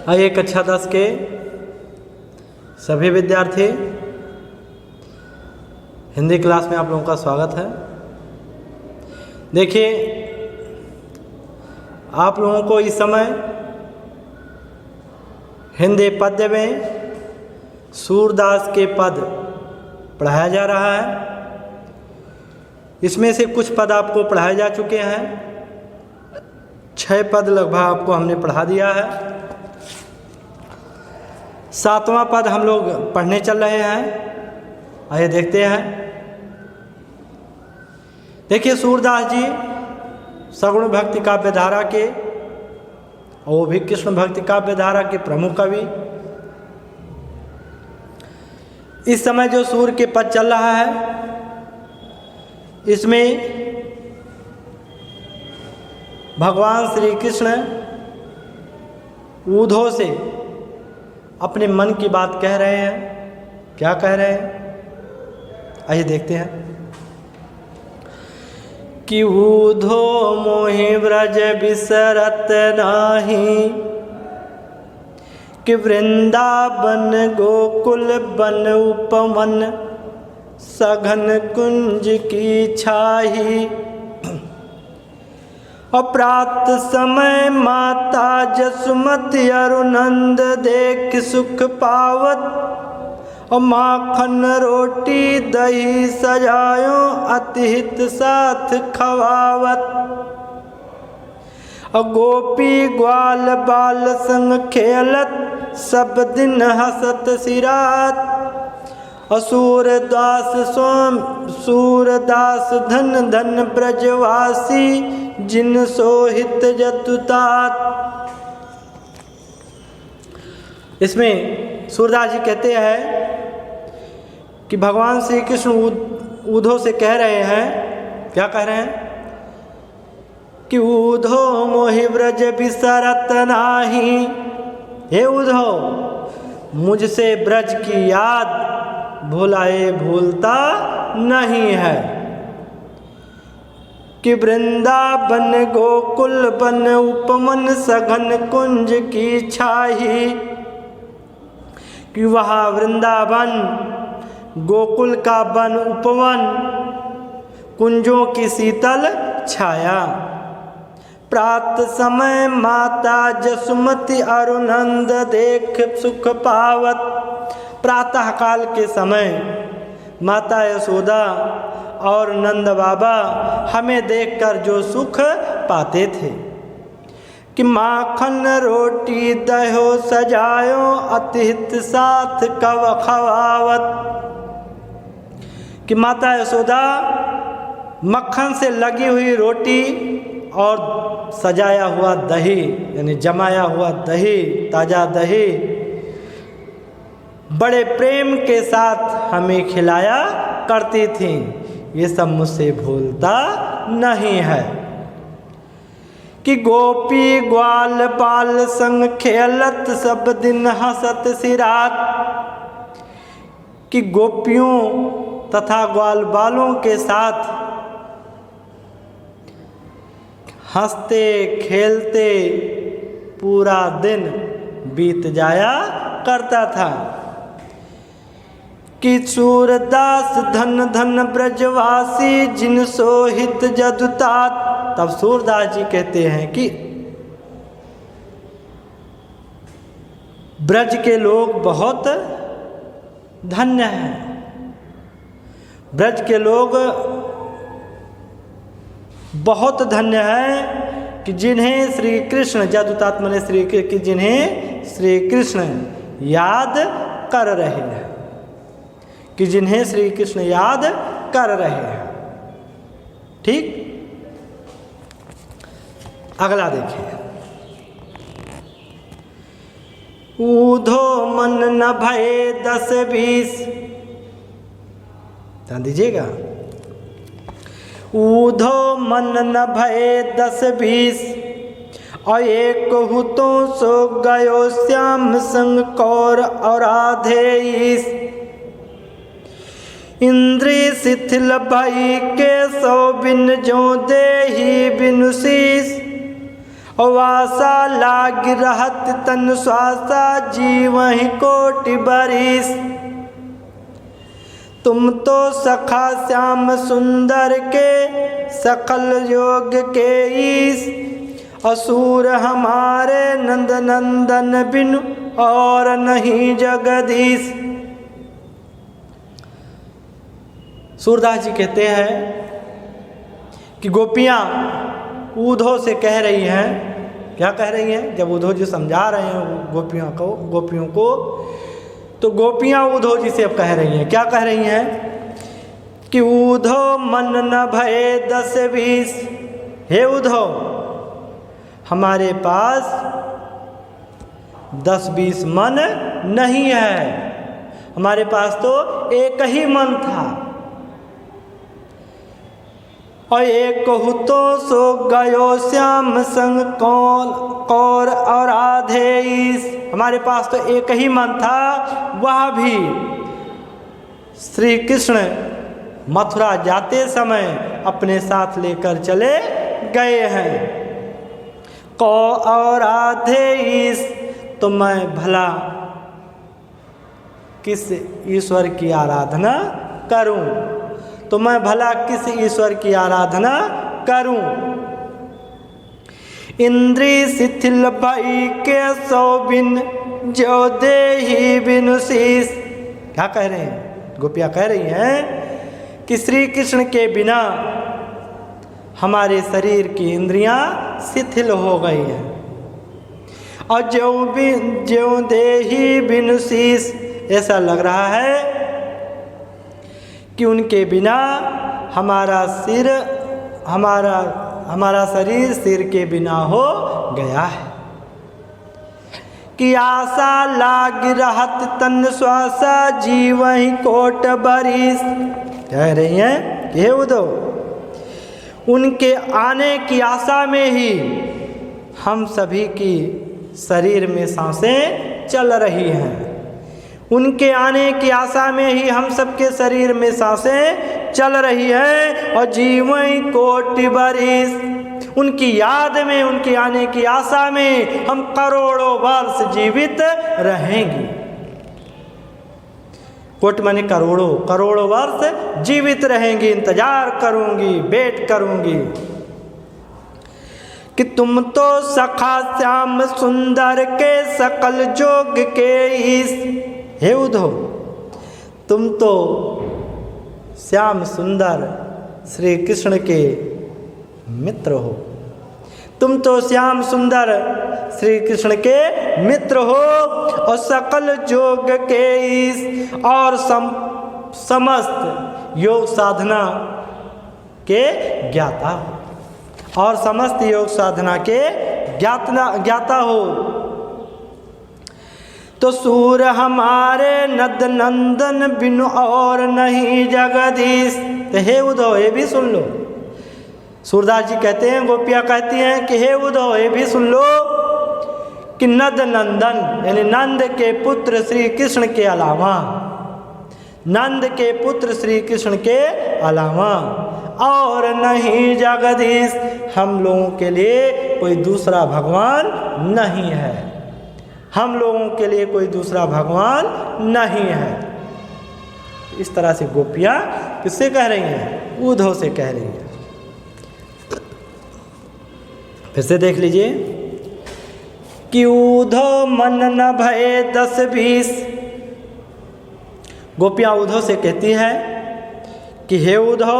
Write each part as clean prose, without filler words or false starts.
आइए कक्षा 10 के सभी विद्यार्थी, हिंदी क्लास में आप लोगों का स्वागत है। देखिए, आप लोगों को इस समय हिंदी पद्य में सूरदास के पद पढ़ाया जा रहा है। इसमें से कुछ पद आपको पढ़ाए जा चुके हैं। 6 पद लगभग आपको हमने पढ़ा दिया है। 7वां पद हम लोग पढ़ने चल रहे हैं। आइए देखते हैं। देखिए, सूरदास जी सगुण भक्ति काव्य धारा के, और वो भी कृष्ण भक्ति काव्य धारा के प्रमुख कवि। इस समय जो सूर के पद चल रहा है, इसमें भगवान श्री कृष्ण उद्धव से अपने मन की बात कह रहे हैं। क्या कह रहे हैं, आइए देखते हैं। कि उद्धव मोहि व्रज बिसरत नाही, कि वृंदावन गोकुल बन उपवन, सघन कुंज की छाही। और प्रात समय माता जसुमति अरुनंद देख सुख पावत, और माखन रोटी दही सजायो अतिहित साथ खवावत। और गोपी ग्वाल बाल संग खेलत, सब दिन हसत सिरात। और सूरदास धन धन ब्रजवासी, जिन सोहित जतुतात। इसमें सूरदास जी कहते हैं कि भगवान श्री कृष्ण उद्धव से कह रहे हैं। क्या कह रहे हैं? कि उद्धव मोहि व्रज बिसरत नाही। हे उद्धव, मुझसे ब्रज की याद भुलाए भूलता नहीं है। कि वृंदावन गोकुल बन उपवन, सघन कुंज की छाही। कि वहाँ वृंदावन गोकुल का वन उपवन, कुंजों की शीतल छाया। प्रात समय माता जसुमति अरुनंद देख सुख पावत। प्रातः काल के समय माता यशोदा और नंद बाबा हमें देखकर जो सुख पाते थे। कि माखन रोटी दहो सजायो अतिहित साथ कव खवावत। कि माता यशोदा मक्खन से लगी हुई रोटी और सजाया हुआ दही, यानी जमाया हुआ दही, ताज़ा दही बड़े प्रेम के साथ हमें खिलाया करती थी। ये सब मुझसे भूलता नहीं है। कि गोपी ग्वाल बाल संग खेलत, सब दिन हंसत सिरात। कि गोपियों तथा ग्वाल बालों के साथ हंसते खेलते पूरा दिन बीत जाया करता था। कि सूरदास धन धन ब्रजवासी, जिन सोहित जदुतात। तब सूरदास जी कहते हैं कि ब्रज के लोग बहुत धन्य हैं। ब्रज के लोग बहुत धन्य हैं कि जिन्हें श्री कृष्ण, जदुतात माने श्री कृष्ण, कि जिन्हें श्री कृष्ण याद कर रहे हैं। कि जिन्हें श्री कृष्ण याद कर रहे हैं। ठीक, अगला देखिए। उद्धव मन न भये 10-20। ध्यान दीजिएगा। उद्धव मन न भये 10-20, और एक हुतों सो गयो श्याम संग कौर और आधे ईस। इंद्री शिथिल भई के सौ बिन जो देही बिनु शीस, और वासा लाग रहत तन श्वासा जीवहि कोटि बरिस। तुम तो सखा श्याम सुंदर के सकल योग के ईश। असुर हमारे नंद नंदन बिनु और नहीं जगदीश। सूरदास जी कहते हैं कि गोपियाँ उद्धव से कह रही हैं, क्या कह रही हैं? जब उद्धव जी समझा रहे हैं गोपियों को, तो गोपियाँ उद्धव जी से अब कह रही हैं, क्या कह रही हैं कि उद्धव मन न भये 10-20। हे उद्धव, हमारे पास 10-20 मन नहीं है, हमारे पास तो एक ही मन था। और एक कहूँ तो सो गयो श्याम संग कौर और आधे ईश। हमारे पास तो एक ही मन था, वह भी श्री कृष्ण मथुरा जाते समय अपने साथ लेकर चले गए हैं। कौ और आधे ईश, तो मैं भला किस ईश्वर की आराधना करूं? तो मैं भला किस ईश्वर की आराधना करूं? इंद्री शिथिल भई के सो बिन जो देहि बिनु शीस। क्या कह रहे हैं? गोपियाँ कह रही हैं कि श्री कृष्ण के बिना हमारे शरीर की इंद्रियां शिथिल हो गई हैं। और ज्यों देहि बिनु शीस, ऐसा लग रहा है कि उनके बिना हमारा शरीर सिर के बिना हो गया है। कि आशा लाग रहत तन श्वासा जीवहि कोट बरिस। कह रही हैं कि हे उद्धव, उनके आने की आशा में ही हम सभी की शरीर में सांसें चल रही हैं। उनके आने की आशा में ही हम सबके शरीर में सांसें चल रही है। और जीवहि कोटि बरिस, उनकी याद में, उनके आने की आशा में हम करोड़ों वर्ष जीवित रहेंगे। कोटि माने करोड़ों वर्ष जीवित रहेंगी, इंतजार करूंगी, वेट करूंगी। कि तुम तो सखा श्याम सुंदर के सकल जोग के ईश। हे उद्धव, तुम तो श्याम सुंदर श्री कृष्ण के मित्र हो। तुम तो श्याम सुंदर श्री कृष्ण के मित्र हो और सकल जोग के ईश, और समस्त योग साधना के ज्ञाता हो, और समस्त योग साधना के ज्ञाता हो। तो सूर हमारे नद नंदन बिनु और नहीं जगदीश। तो हे उद्धव, ये भी सुन लो। सूरदास जी कहते हैं, गोपियाँ कहती हैं कि हे उद्धव, ये भी सुन लो कि नद नंदन यानी नंद के पुत्र श्री कृष्ण के अलावा, नंद के पुत्र श्री कृष्ण के अलावा और नहीं जगदीश, हम लोगों के लिए कोई दूसरा भगवान नहीं है। हम लोगों के लिए कोई दूसरा भगवान नहीं है। इस तरह से गोपियाँ किससे कह रही हैं? उद्धव से कह रही हैं। फिर से देख लीजिए कि उद्धव मन न भये 10-20। गोपियाँ उद्धव से कहती हैं कि हे उद्धव,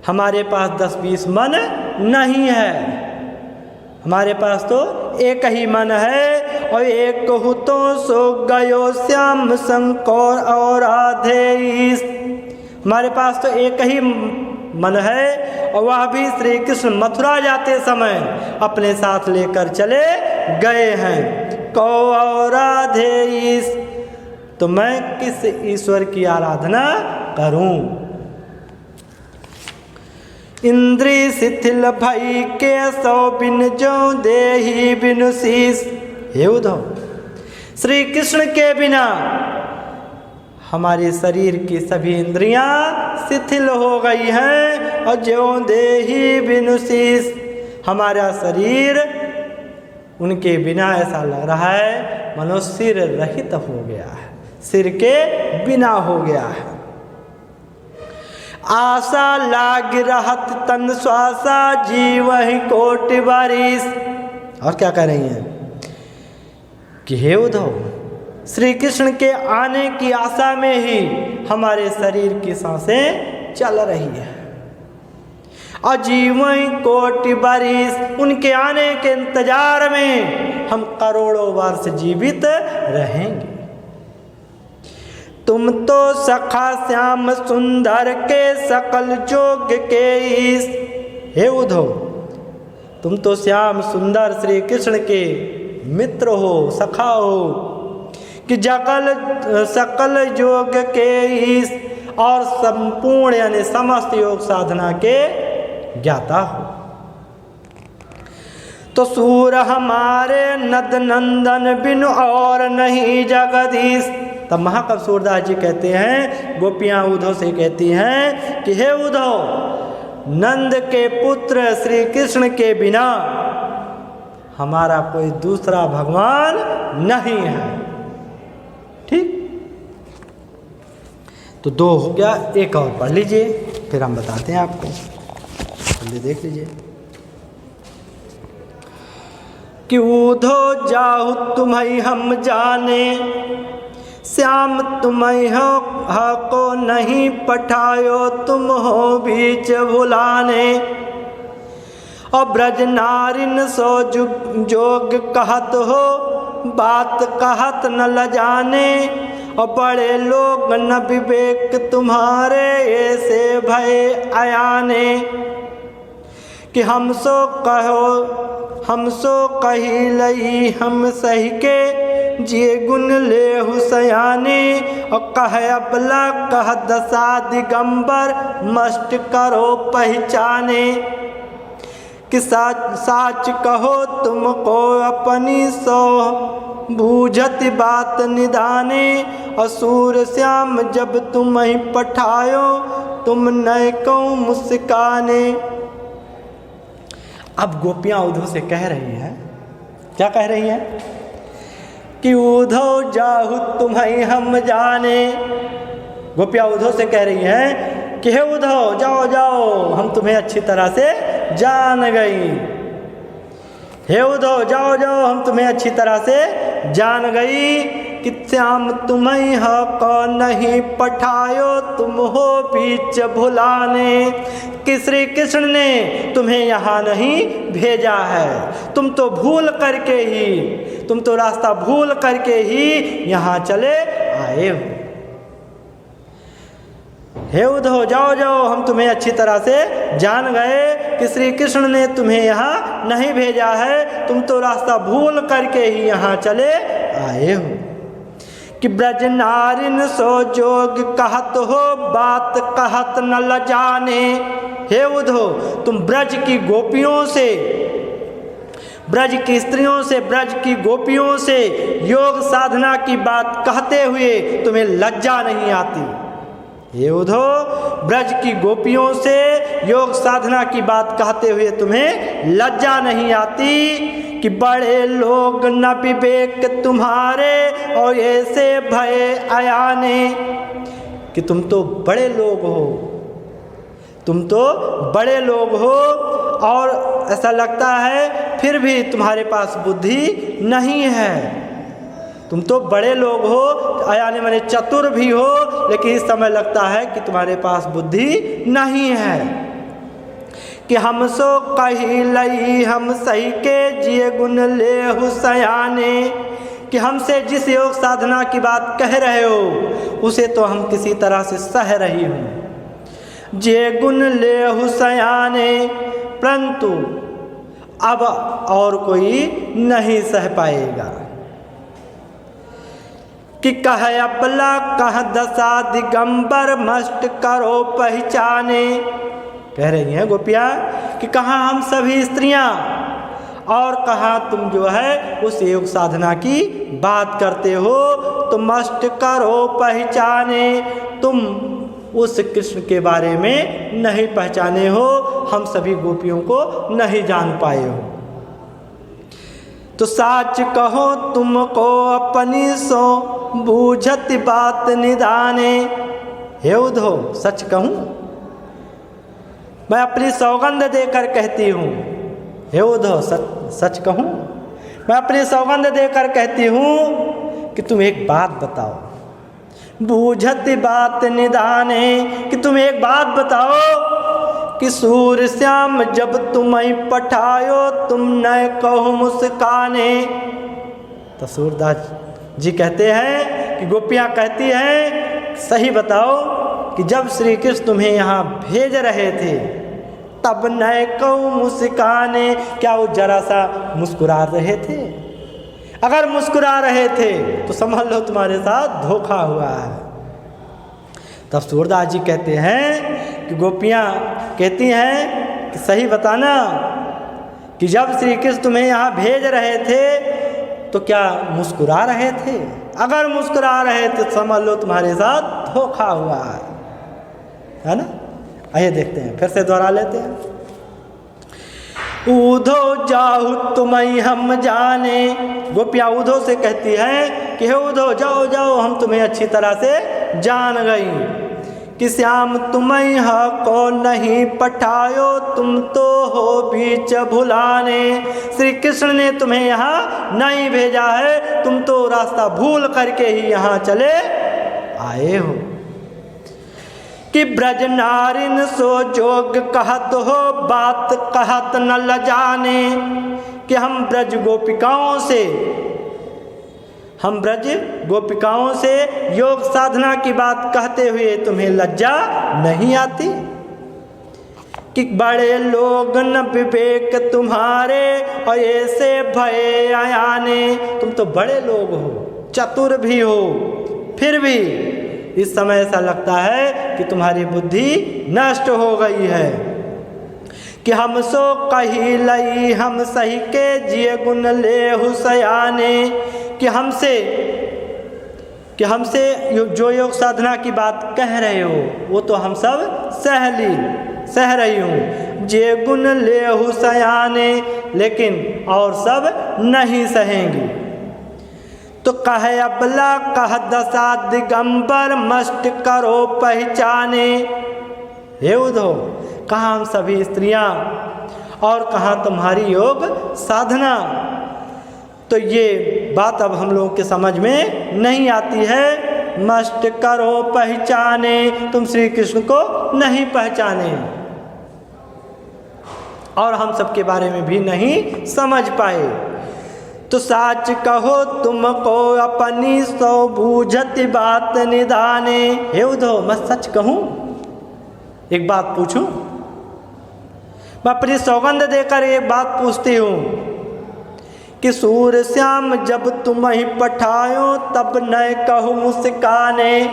हमारे पास 10-20 मन नहीं है, हमारे पास तो एक ही मन है। और एक कहूँ तो सो गयो श्याम संकोर और आधे ईश। हमारे पास तो एक ही मन है, और वह भी श्री कृष्ण मथुरा जाते समय अपने साथ लेकर चले गए हैं। कौ और आधे ईश, तो मैं किस ईश्वर की आराधना करूं? इंद्री शिथिल भई के सो बिन जो देहि बिनु शीश। हे उद्धव, श्री कृष्ण के बिना हमारे शरीर की सभी इंद्रियां शिथिल हो गई हैं, और ज्यों देहि बिनु शीश, हमारा शरीर उनके बिना ऐसा लग रहा है मनो सिर रहित हो गया है, सिर के बिना हो गया है। आशा लाग रहत तन श्वासा जीव ही कोटि बारिश। और क्या कह रही हैं कि हे उद्धव, श्री कृष्ण के आने की आशा में ही हमारे शरीर की सांसें चल रही है। अजीवन कोटि बरिस, उनके आने के इंतजार में हम करोड़ों वर्ष जीवित रहेंगे। तुम तो सखा श्याम सुंदर के सकल जोग के ईश। हे उद्धव, तुम तो श्याम सुंदर श्री कृष्ण के मित्र हो, सखा हो, कि सकल योग के ईश और संपूर्ण यानी समस्त योग साधना के ज्ञाता हो। तो सूर हमारे नद नंदन बिन और नहीं जगदीश। तब महाकवि सूरदास जी कहते हैं, गोपियां उद्धव से कहती हैं कि हे उद्धव, नंद के पुत्र श्री कृष्ण के बिना हमारा कोई दूसरा भगवान नहीं है। ठीक, तो 2 हो गया, एक और पढ़ लीजिए फिर हम बताते हैं आपको, जल्दी देख लीजिए। कि उद्धव जाहु तुम्हें हम जाने, श्याम तुम्हें हो को नहीं पठायो, तुम हो बीच भुलाने। और ब्रज नारिन सो जोग कहत हो, बात कहत न लजाने। और बड़े लोग न विवेक तुम्हारे, ऐसे भय अयाने। कि हम सो कही लई हम सही के, जिए गुण ले हुसयाने। और कह अबला कह दशा दिगंबर, मस्ट करो पहचाने। कि साच कहो तुमको अपनी सो, बूझत बात निदाने। असुर श्याम जब तुम ही पठायो, तुम नय को मुस्काने। अब गोपियां उद्धव से कह रही हैं, क्या कह रही हैं कि उद्धव जाहु तुम्हें हम जाने। गोपियां उद्धव से कह रही हैं कि हे उद्धव, जाओ जाओ, हम तुम्हें अच्छी तरह से जान गई। हे उद्धव, जाओ जाओ, हम तुम्हें अच्छी तरह से जान गई। कि श्याम तुम्हें को नहीं पठायो, तुम हो बीच भुलाने। कि श्री कृष्ण ने तुम्हें यहाँ नहीं भेजा है, तुम तो भूल करके ही, तुम तो रास्ता भूल करके ही यहाँ चले आए हो। हे उद्धव, जाओ जाओ, हम तुम्हें अच्छी तरह से जान गए कि श्री कृष्ण ने तुम्हें यहाँ नहीं भेजा है, तुम तो रास्ता भूल करके ही यहाँ चले आए हो। कि ब्रज नारिन सो जोग कहत हो, बात कहत न लजाने। हे उद्धव, तुम ब्रज की गोपियों से, ब्रज की स्त्रियों से, ब्रज की गोपियों से योग साधना की बात कहते हुए तुम्हें लज्जा नहीं आती। हे उद्धव, ब्रज की गोपियों से योग साधना की बात कहते हुए तुम्हें लज्जा नहीं आती। कि बड़े लोग न विवेक तुम्हारे, और ऐसे भय अयाने। कि तुम तो बड़े लोग हो, तुम तो बड़े लोग हो, और ऐसा लगता है फिर भी तुम्हारे पास बुद्धि नहीं है। तुम तो बड़े लोग हो, अयाने माने चतुर भी हो, लेकिन इस समय लगता है कि तुम्हारे पास बुद्धि नहीं है। कि हम सो कही लई हम सही के, जिए गुण ले हुसयाने। कि हमसे जिस योग साधना की बात कह रहे हो, उसे तो हम किसी तरह से सह रही हूँ। जिए गुण ले हुसयाने, परंतु अब और कोई नहीं सह पाएगा। कि कह अबला कह दशा दिगंबर, मस्ट करो पहचाने। कह रही हैं गोपियाँ कि कहाँ हम सभी स्त्रियाँ, और कहाँ तुम जो है उस योग साधना की बात करते हो, तो मस्ट करो पहचाने। तुम उस कृष्ण के बारे में नहीं पहचाने हो, हम सभी गोपियों को नहीं जान पाए हो। तो साच कहो तुमको अपनी सो बूझत बात निदाने। हे उद्धव, सच कहूँ, मैं अपनी सौगंध देकर कहती हूँ। हे उद्धव, सच कहूँ, मैं अपनी सौगंध देकर कहती हूँ कि तुम एक बात बताओ। बूझत बात निदाने, कि तुम एक बात बताओ कि सूर श्याम जब तुम्हें पठायो तुम न कहो मुस्काने। तो सूरदास जी कहते हैं कि गोपियाँ कहती हैं, सही बताओ कि जब श्री कृष्ण तुम्हें यहाँ भेज रहे थे तब न कहो मुस्काने, क्या वो जरा सा मुस्कुरा रहे थे? अगर मुस्कुरा रहे थे तो समझ लो तुम्हारे साथ धोखा हुआ है। तब सूरदास जी कहते हैं कि गोपियाँ कहती हैं कि सही बताना कि जब श्री कृष्ण तुम्हें यहाँ भेज रहे थे तो क्या मुस्कुरा रहे थे? अगर मुस्कुरा रहे थे तो समझ लो तुम्हारे साथ धोखा हुआ है ना। आइए देखते हैं, फिर से दोहरा लेते हैं। उधो जाहु तुम्हें हम जाने। गोपियाँ उधो से कहती हैं कि हे उधो, जाओ जाओ, हम तुम्हें अच्छी तरह से जान गई कि श्याम तुम्हें को नहीं पठायो तुम तो हो बीच भुलाने। श्री कृष्ण ने तुम्हें यहाँ नहीं भेजा है, तुम तो रास्ता भूल करके ही यहाँ चले आए हो। कि ब्रज नारिन सो जोग कहत हो बात कहत न लजाने। कि हम ब्रज गोपिकाओं से योग साधना की बात कहते हुए तुम्हें लज्जा नहीं आती। कि बड़े लोग न विवेक तुम्हारे और ऐसे भय आयाने। तुम तो बड़े लोग हो, चतुर भी हो, फिर भी इस समय ऐसा लगता है कि तुम्हारी बुद्धि नष्ट हो गई है। कि हम सो कही लई हम सही के जिय गुण ले हुसयाने। कि हमसे जो योग साधना की बात कह रहे हो वो तो हम सब सह रही हूँ। जे गुण ले हुसयाने, लेकिन और सब नहीं सहेंगी। तो कहे अबला कह दशा दिगंबर मस्त करो पहचाने। हे उद्धव, कहाँ हम सभी स्त्रियां और कहाँ तुम्हारी योग साधना। तो ये बात अब हम लोगों के समझ में नहीं आती है। मस्त करो पहचाने, तुम श्री कृष्ण को नहीं पहचाने और हम सबके बारे में भी नहीं समझ पाए। तो साच कहो तुमको अपनी सो बूझत बात निदाने। हे उद्धव, मैं सच कहूँ, एक बात पूछूं, मैं अपनी सौगंध देकर एक बात पूछती हूँ कि सूर श्याम जब तुम्हें पठायो तब न कहूँ मुस्काने।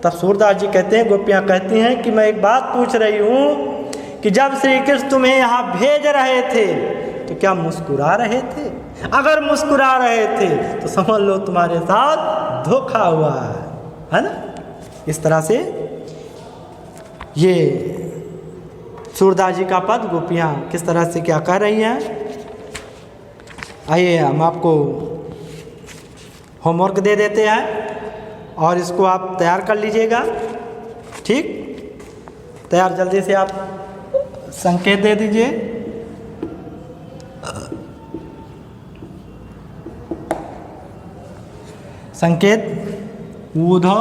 तब सूरदास जी कहते हैं, गोपियाँ कहती हैं कि मैं एक बात पूछ रही हूँ कि जब श्री कृष्ण तुम्हें यहाँ भेज रहे थे तो क्या मुस्कुरा रहे थे? अगर मुस्कुरा रहे थे तो समझ लो तुम्हारे साथ धोखा हुआ है ना। इस तरह से ये सूरदास जी का पद गोपियाँ किस तरह से क्या कह रही हैं। आइए हम आपको होमवर्क दे देते हैं और इसको आप तैयार कर लीजिएगा। ठीक, तैयार, जल्दी से आप संकेत दे दीजिए। संकेत ऊधो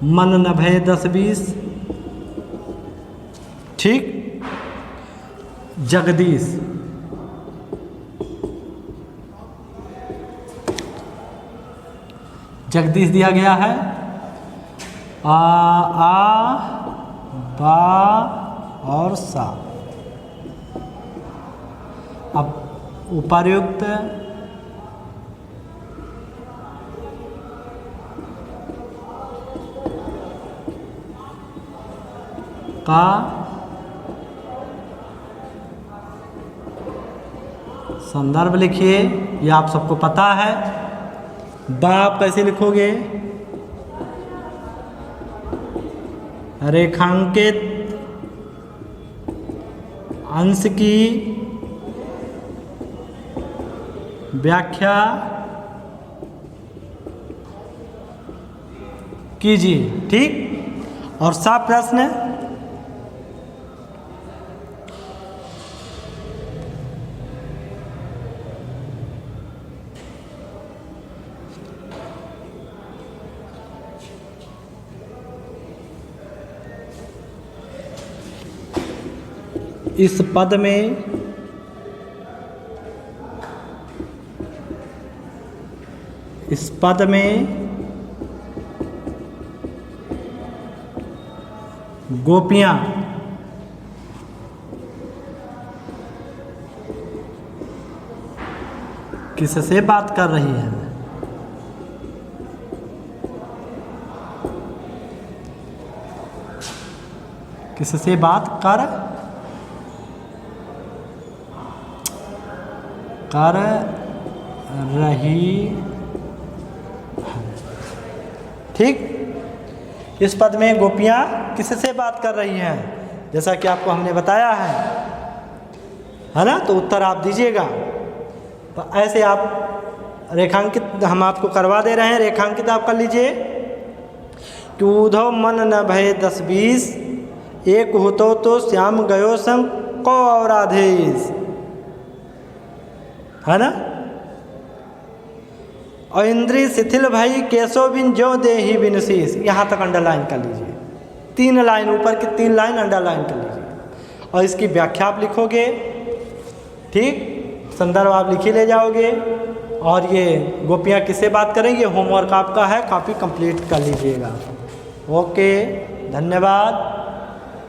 मन न भय 10-20। ठीक, जगदीश दिया गया है। आ बा और सा। अब उपर्युक्त का संदर्भ लिखिए, ये आप सबको पता है। बाप कैसे लिखोगे? रेखांकित अंश की व्याख्या कीजिए। ठीक, और साफ प्रश्न, इस पद में गोपियां किससे बात कर रही हैं? किससे बात कर रही है? ठीक, इस पद में गोपियां किससे बात कर रही हैं, जैसा कि आपको हमने बताया है ना। तो उत्तर आप दीजिएगा। तो ऐसे आप रेखांकित हम आपको करवा दे रहे हैं, रेखांकित आप कर लीजिए कि ऊधव मन न भय 10-20, एक होतो तो श्याम गयो संग को और आधेश, है ना। और इंद्री शिथिल भाई केशव बिन जो दे ही बिन शीश, यहाँ तक अंडरलाइन कर लीजिए। 3 लाइन ऊपर की 3 लाइन अंडरलाइन कर लीजिए और इसकी व्याख्या आप लिखोगे। ठीक, संदर्भ आप लिख ही ले जाओगे। और ये गोपियाँ किससे बात करेंगे, होमवर्क आपका है, कॉपी कंप्लीट कर लीजिएगा। ओके, धन्यवाद।